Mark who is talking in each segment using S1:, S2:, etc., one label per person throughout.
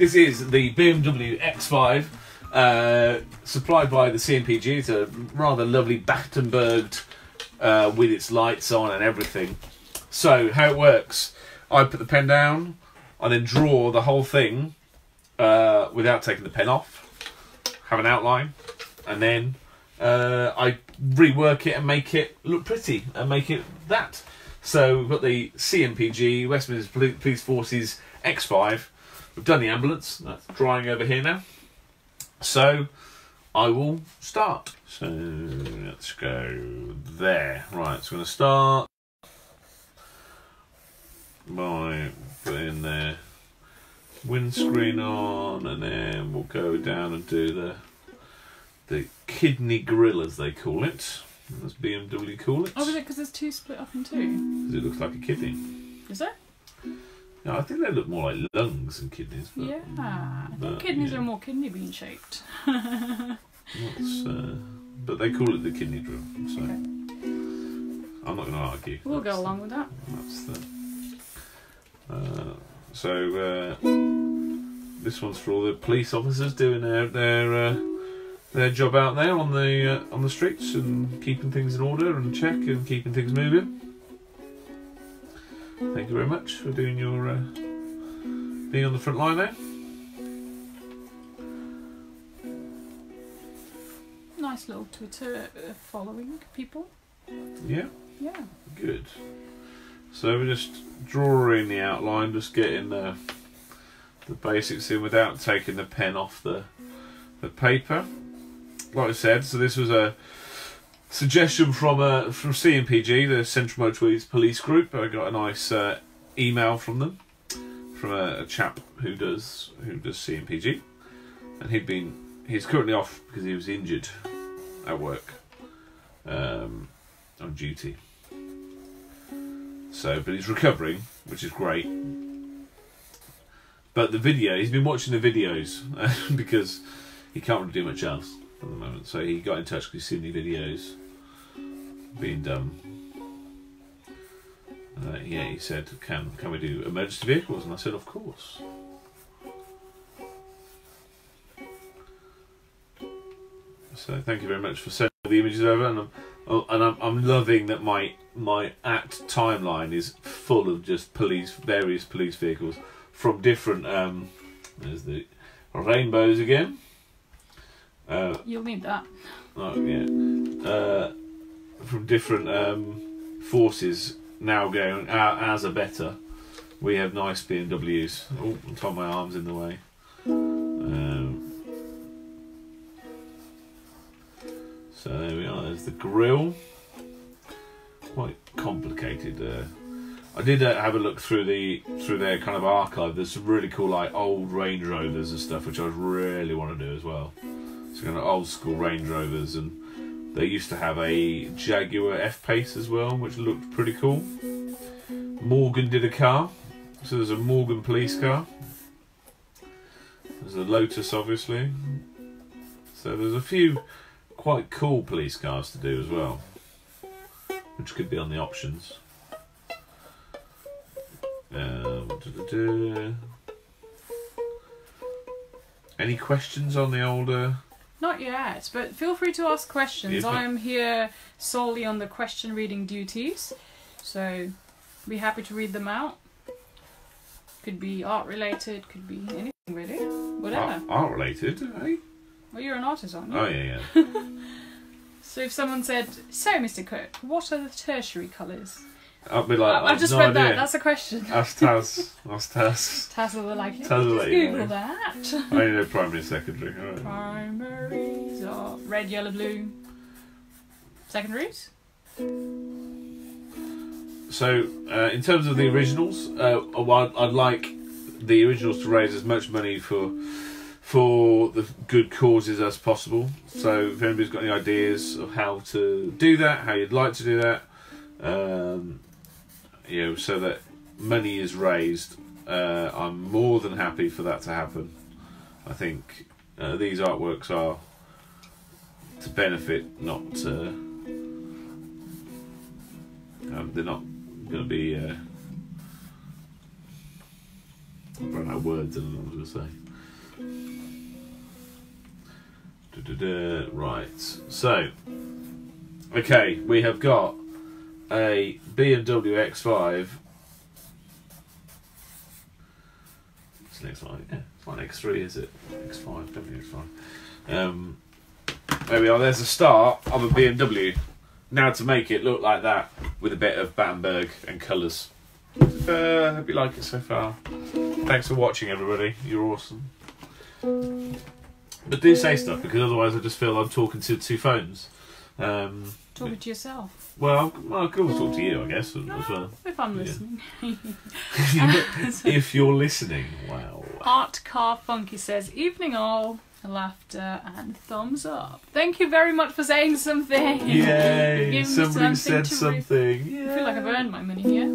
S1: This is the BMW X5, supplied by the CMPG. It's a rather lovely Battenberged with its lights on and everything. So how it works, I put the pen down, I then draw the whole thing without taking the pen off, have an outline, and then I rework it and make it look pretty and make it that. So we've got the CMPG, West Midlands Police Forces X5. We've done the ambulance, that's drying over here now. So I will start. So let's go there. Right, so I'm going to start by putting the windscreen on, and then we'll go down and do the kidney grill, as they call it. As BMW call it.
S2: Oh, is it because there's two split up in two?
S1: Because it looks like a kidney.
S2: Is it?
S1: No, I think they look more like lungs than kidneys. But,
S2: yeah, I think kidneys are more kidney bean shaped.
S1: But they call it the kidney drill. So
S2: Okay.
S1: I'm not going to argue.
S2: We'll go along with that.
S1: That's the. This one's for all the police officers doing their job out there on the streets and keeping things in order and check and keeping things moving. Thank you very much for doing your being on the front line there.
S2: Nice little Twitter following people.
S1: Yeah.
S2: Yeah.
S1: Good. So we're just drawing the outline, just getting the basics in without taking the pen off the paper. Like I said, so this was a suggestion from CMPG, the Central Motorways Police Group. I got a nice email from them, from a chap who does CMPG, and he's currently off because he was injured at work on duty. So, but he's recovering, which is great. But the video, he's been watching the videos because he can't really do much else at the moment. So he got in touch because he's seen the videos being done. Yeah, he said, "Can we do emergency vehicles?" And I said, "Of course." So thank you very much for sending the images over, and I'm loving that my timeline is full of just various police vehicles from different. There's the rainbows again.
S2: You'll need that.
S1: Oh yeah. From different forces now going as a better. We have nice BMWs. Oh, I'm tying my arms in the way. So there we are. There's the grill. Quite complicated. I did have a look through their kind of archive. There's some really cool like old Range Rovers and stuff, which I really want to do as well. So kind of old school Range Rovers, and they used to have a Jaguar F-Pace as well, which looked pretty cool. Morgan did a car, so there's a Morgan police car. There's a Lotus, obviously. So there's a few quite cool police cars to do as well, which could be on the options. Any questions on the older?
S2: Not yet, but feel free to ask questions.
S1: Yeah.
S2: I'm here solely on the question reading duties, so be happy to read them out. Could be art related, could be anything really, whatever.
S1: Art related, eh?
S2: Well, you're an artist, aren't you?
S1: Oh yeah.
S2: So if someone said, "So, Mr. Cook, what are the tertiary colours?"
S1: I'd be like,
S2: I've just
S1: no
S2: read
S1: idea.
S2: that. That's a question.
S1: Ask Taz. Ask Taz.
S2: Taz will like,
S1: Taz will
S2: just
S1: let you
S2: Google
S1: know.
S2: that.
S1: I only know primary and secondary. Right.
S2: Primaries are red, yellow, blue. Secondaries?
S1: So, in terms of the originals, I'd like the originals to raise as much money for the good causes as possible. So, if anybody's got any ideas of how to do that, how you'd like to do that, so that money is raised, I'm more than happy for that to happen. I think these artworks are to benefit, not they're not going to be I've run out of words, I don't know what I was going to say. Right, so okay, we have got a BMW X5. What's the next one? Yeah, it's not X3, is it? X5, BMW X5. There we are. There's a start of a BMW. Now to make it look like that with a bit of Battenberg and colours. Hope you like it so far. Thanks for watching, everybody. You're awesome. But do say stuff, because otherwise I just feel I'm talking to two phones.
S2: Talking to yourself.
S1: Well, I could always talk to you, I guess, as well.
S2: If I'm listening.
S1: If you're listening, wow.
S2: Art Car Funky says, evening all, laughter and thumbs up. Thank you very much for saying something.
S1: Yay, somebody said something.
S2: I feel like I've earned my money here.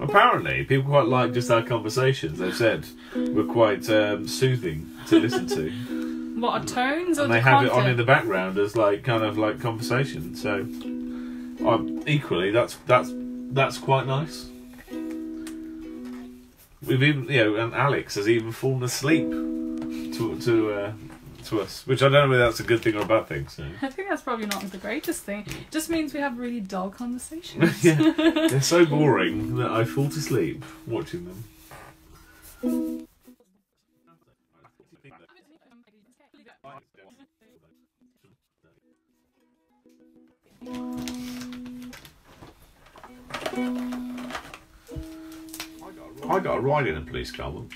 S1: Apparently, people quite like just our conversations. They've said we're quite soothing to listen to.
S2: What, are tones or
S1: and
S2: the
S1: they have
S2: content?
S1: it on in the background as like kind of like conversation. So equally, that's quite nice. We've even, and Alex has even fallen asleep to us, which I don't know whether that's a good thing or a bad thing. So
S2: I think that's probably not the greatest thing. It just means we have really dull conversations.
S1: yeah, they're so boring that I fall to sleep watching them. I got a ride in a police car once.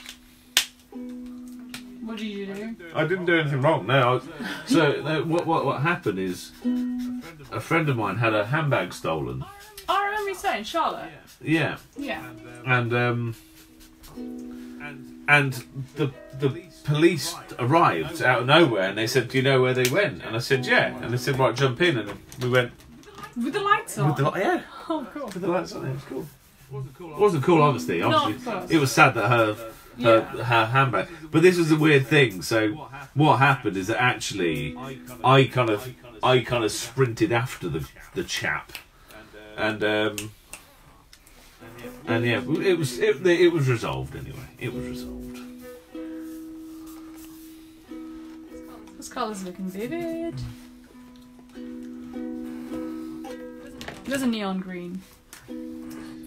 S2: What did you do?
S1: I didn't do anything wrong. No. What happened is a friend of mine had a handbag stolen.
S2: Oh, I remember you saying Charlotte.
S1: Yeah.
S2: Yeah.
S1: And the police arrived out of nowhere and they said, "Do you know where they went?" And I said, "Yeah." And they said, "Right, jump in." And we went
S2: with the lights on.
S1: Yeah.
S2: Oh, cool.
S1: With the lights on. It was cool. It wasn't cool, obviously. It was sad that her handbag. But this was a weird thing. So what happened is that actually I kind of sprinted after the chap, and yeah, it was resolved anyway. It was resolved.
S2: This colour's looking vivid. There's a neon green.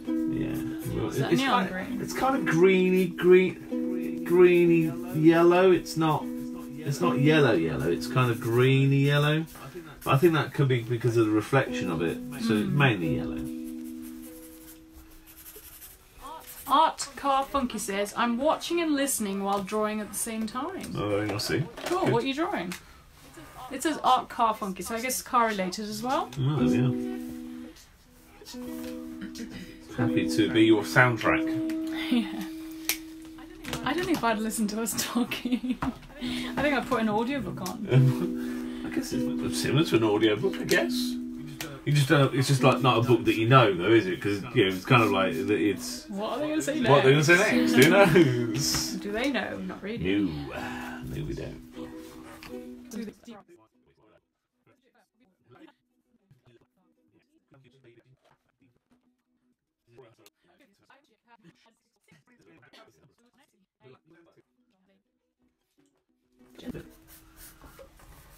S1: Yeah. Well,
S2: Is that neon green?
S1: It's kind of greeny yellow. It's not yellow. It's kind of greeny yellow. But I think that could be because of the reflection of it. So it's mainly yellow.
S2: Art Car Funky says, I'm watching and listening while drawing at the same time.
S1: Oh, you'll see.
S2: Cool.
S1: Good.
S2: What are you drawing? It says Art Car Funky, so I guess it's car related as well.
S1: Oh, yeah. Happy to be your soundtrack.
S2: Yeah. I don't know if I'd listen to us talking. I think I'd put an audiobook on.
S1: I guess it's similar to an audiobook, I guess. You just don't. It's just like not a book that you know, though, is it? Because it's kind of like it's.
S2: What are they going to say next?
S1: What are they going to say next? Who knows?
S2: Do they know? Not really.
S1: No, we don't.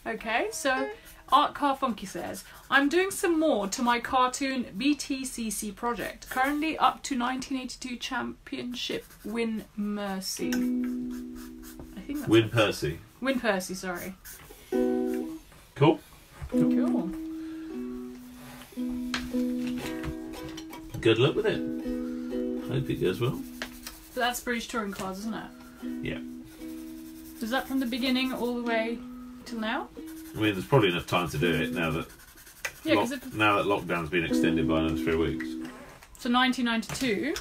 S2: Okay, so Art Car Funky says, I'm doing some more to my cartoon BTCC project. Currently up to 1982 championship Win Mercy. I think that's
S1: Win Percy.
S2: Win Percy, sorry.
S1: Cool.
S2: Cool.
S1: Good luck with it. Hope it goes well.
S2: So that's British touring cars, isn't it?
S1: Yeah.
S2: Is that from the beginning all the way till now?
S1: I mean, there's probably enough time to do it now that now that lockdown's been extended by another 3 weeks.
S2: So 1992.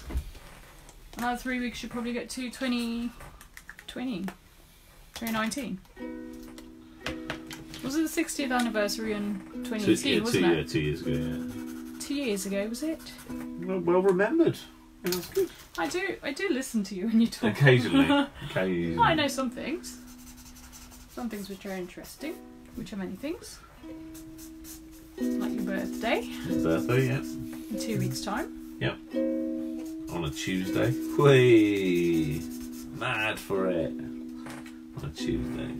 S2: Another 3 weeks should probably get to 2019. Was it the 60th anniversary in 2018, wasn't it?
S1: 2 years ago, yeah.
S2: 2 years ago, was it?
S1: Well remembered. Yeah, that's good.
S2: I do listen to you when you talk.
S1: Occasionally.
S2: I know some things. Some things which are interesting, which are many things. Like your birthday.
S1: Birthday, yeah.
S2: In 2 weeks' time.
S1: Yep. On a Tuesday. Whee! mad for it on a Tuesday.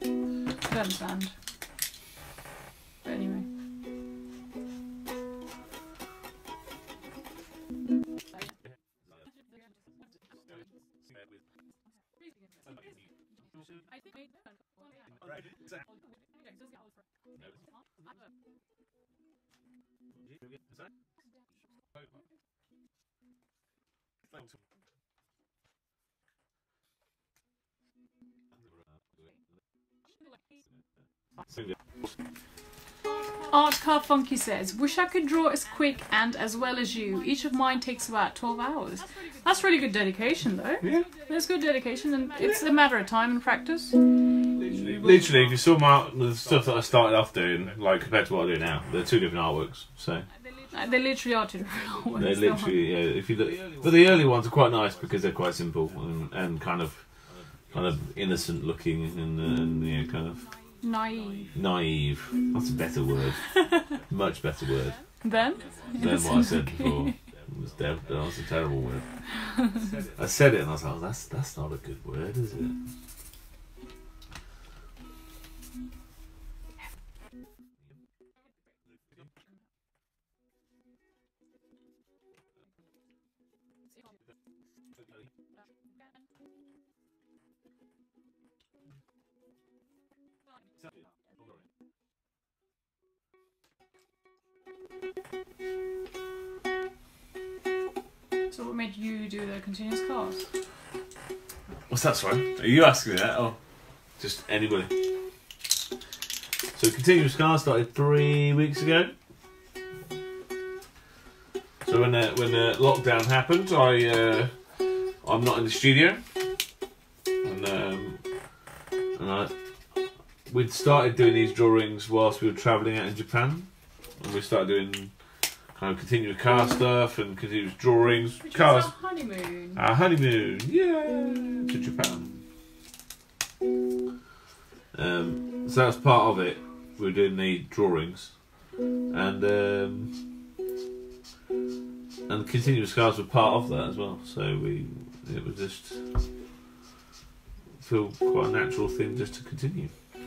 S2: I understand. But anyway. Art Car Funky says, wish I could draw as quick and as well as you. Each of mine takes about 12 hours. That's really good dedication though.
S1: Yeah.
S2: That's good dedication, and it's a matter of time and practice.
S1: Literally, if you saw the stuff that I started off doing, like compared to what I do now, they're two different artworks. So
S2: They literally are two different artworks.
S1: they literally, yeah. If you look, but the early ones are quite nice because they're quite simple and kind of innocent looking and you know, kind of naive. That's a better word. Much better word
S2: Then
S1: than what I said before. That was a terrible word. I said it and I was like, oh, that's not a good word, is it?
S2: So what made you do the continuous cars?
S1: What's that, sorry? Are you asking me that? Oh, just anybody. So continuous car started 3 weeks ago. So when the lockdown happened, I'm not in the studio, and we'd started doing these drawings whilst we were travelling out in Japan, and we started doing kind of continuous car stuff and continuous drawings.
S2: Which
S1: cars.
S2: was our honeymoon.
S1: Our honeymoon, yeah, to Japan. So that was part of it. We were doing the drawings, and continuous cars were part of that as well. So it was just feel quite a natural thing just to continue.
S2: I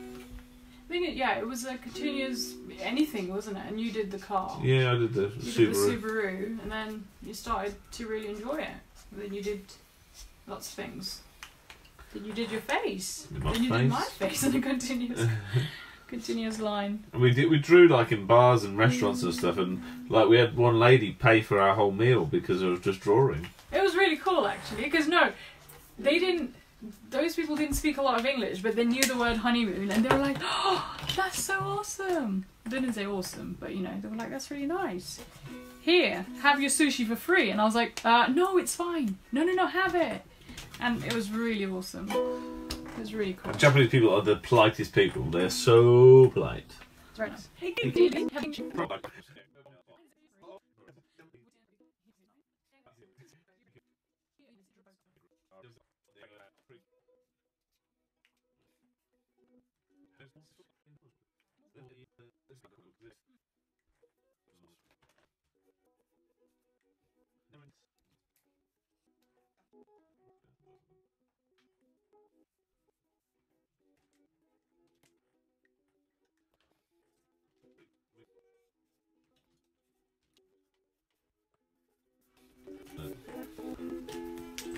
S2: think it was a continuous anything, wasn't it? And you did the car.
S1: Yeah, I did the
S2: You
S1: Subaru.
S2: did the Subaru, and then you started to really enjoy it. And then you did lots of things. Then you did your face.
S1: Did my
S2: then you did my
S1: face.
S2: face in a continuous line.
S1: And we drew like in bars and restaurants and stuff, and like we had one lady pay for our whole meal because of just drawing.
S2: It was really cool actually, because those people didn't speak a lot of English, but they knew the word honeymoon, and they were like, oh, that's so awesome. They didn't say awesome, but they were like, that's really nice. Here, have your sushi for free. And I was like, no, it's fine. No, have it. And it was really awesome. It was really cool.
S1: Japanese people are the politest people. They're so polite.
S2: It's very nice.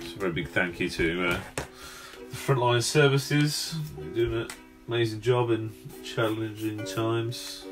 S1: It's a very big thank you to the frontline services. They're doing an amazing job in challenging times.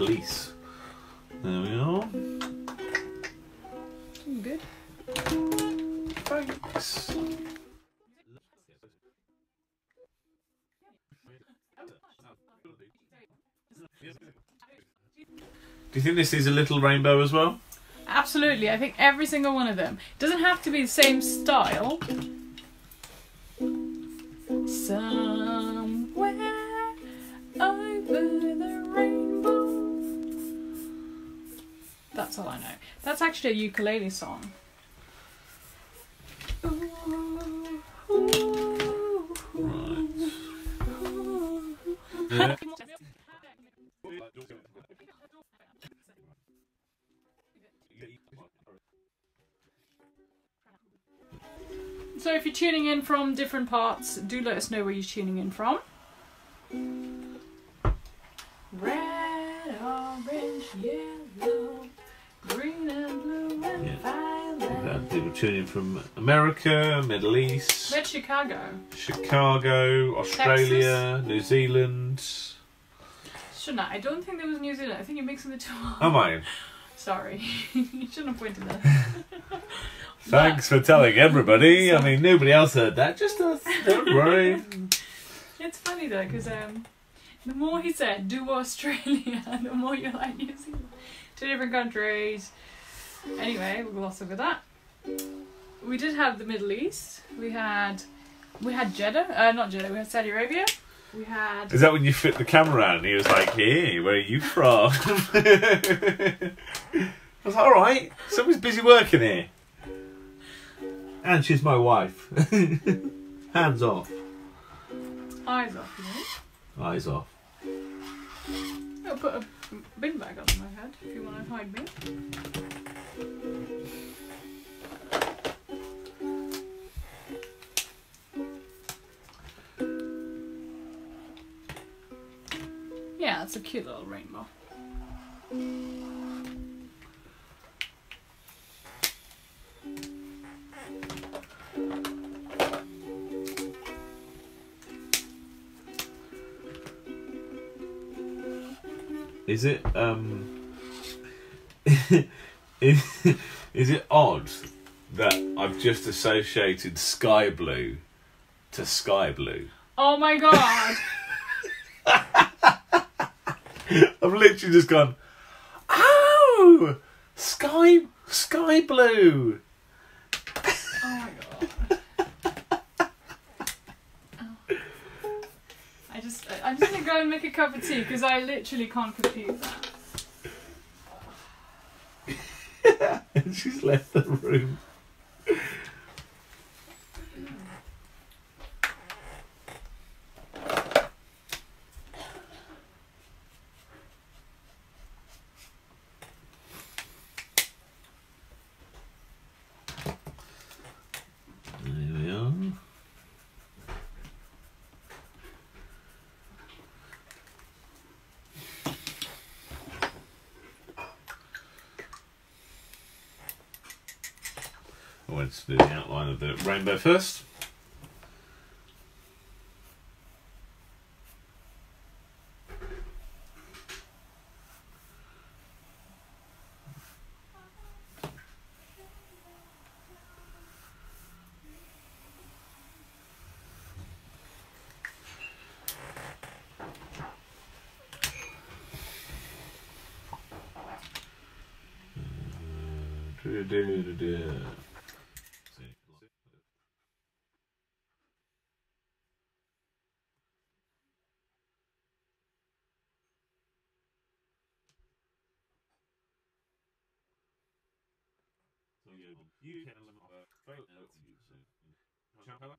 S1: Police. There we are.
S2: Good.
S1: Thanks. Do you think this is a little rainbow as well?
S2: Absolutely, I think every single one of them. Doesn't have to be the same style. Somewhere over the rainbow. That's all I know. That's actually a ukulele song.
S1: Right. Yeah.
S2: So if you're tuning in from different parts, do let us know where you're tuning in from. Red, orange, yellow, green and blue and violet.
S1: People tuning in from America, Middle East,
S2: Where's Chicago?
S1: Chicago, Australia, New Zealand.
S2: Shouldn't I? I don't think there was New Zealand. I think you're mixing the two up.
S1: Am I?
S2: Sorry. You shouldn't have pointed that.
S1: Thanks for telling everybody. I mean, nobody else heard that. Just us. Don't worry.
S2: It's funny though, because the more he said, do Australia, the more you're like New Zealand. 2 different countries. Anyway, we'll gloss over that. We did have the Middle East. We had Jeddah. Not Jeddah. We had Saudi Arabia. We had.
S1: Is that when you flipped the camera around and he was like, "Hey, where are you from?" I was like, "All right, someone's busy working here." And she's my wife. Hands off.
S2: Eyes off, you know.
S1: Eyes off.
S2: I'll put a bin bag on my head if you want to hide me. Yeah, it's a cute little rainbow.
S1: Is it is it odd that I've just associated sky blue to sky blue?
S2: Oh my god!
S1: I've literally just gone, oh, sky blue.
S2: Oh my god. Oh. I'm just gonna go and make a cup of tea because I literally can't compute that.
S1: And she's left the room. There we are. I wanted to do the outline of the rainbow first. You can vote colour.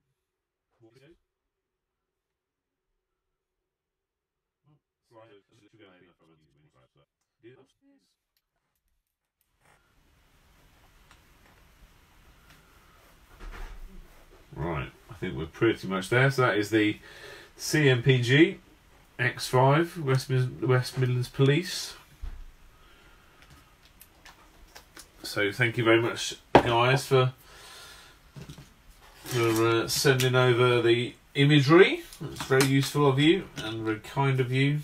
S1: Right, I think we're pretty much there. So that is the CMPG X5 West Midlands Police. So thank you very much, guys, for sending over the imagery. It's very useful of you and very kind of you.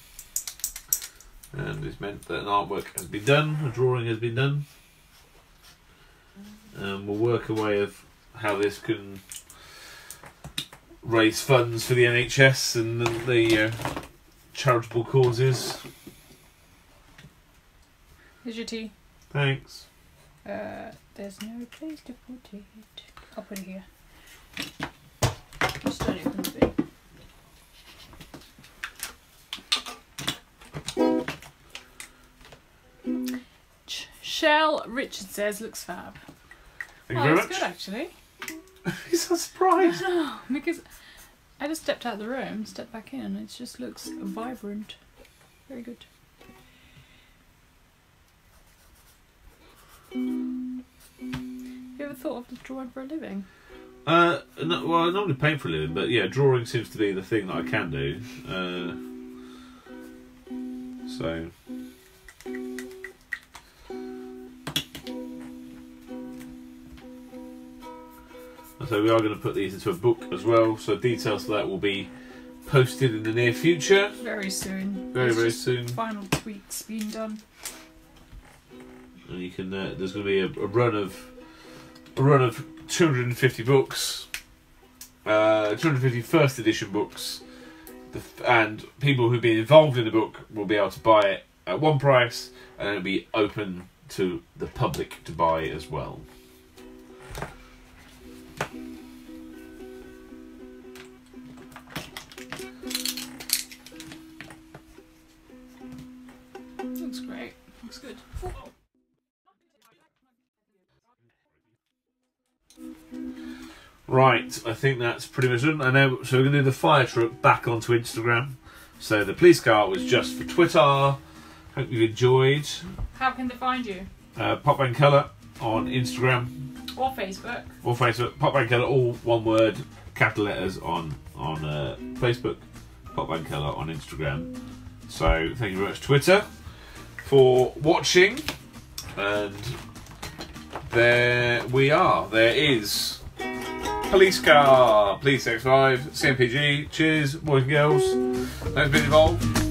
S1: And it's meant that an artwork has been done, a drawing has been done. And we'll work a way of how this can raise funds for the NHS and the charitable causes.
S2: Here's your tea.
S1: Thanks.
S2: There's no place to put it. I'll put it here. Just don't open the bin. Shell Richard says looks fab.
S1: Thank you very much.
S2: That's good actually.
S1: He's so surprised.
S2: No, because I just stepped out of the room, stepped back in, and it just looks vibrant. Very good. You ever thought of drawing for a living?
S1: No, well, I normally paint for a living, but yeah, drawing seems to be the thing that I can do. So. So we are going to put these into a book as well, so details for that will be posted in the near future.
S2: Very soon.
S1: Very soon.
S2: Final tweaks being done.
S1: And you can. There's going to be a run of 250 books, 250 first edition books, and people who've been involved in the book will be able to buy it at one price, and it'll be open to the public to buy as well.
S2: Looks great. Looks good.
S1: Right, I think that's pretty much done. I know, so we're going to do the fire truck back onto Instagram. So the police car was just for Twitter. Hope you've enjoyed.
S2: How can they find you?
S1: PopBangColour on Instagram.
S2: Or Facebook.
S1: Or Facebook. PopBangColour, all one word, capital letters on Facebook. PopBangColour on Instagram. So thank you very much, Twitter, for watching. And there we are. There is police car, police X5, CMPG. Cheers, boys and girls. Thanks for being involved.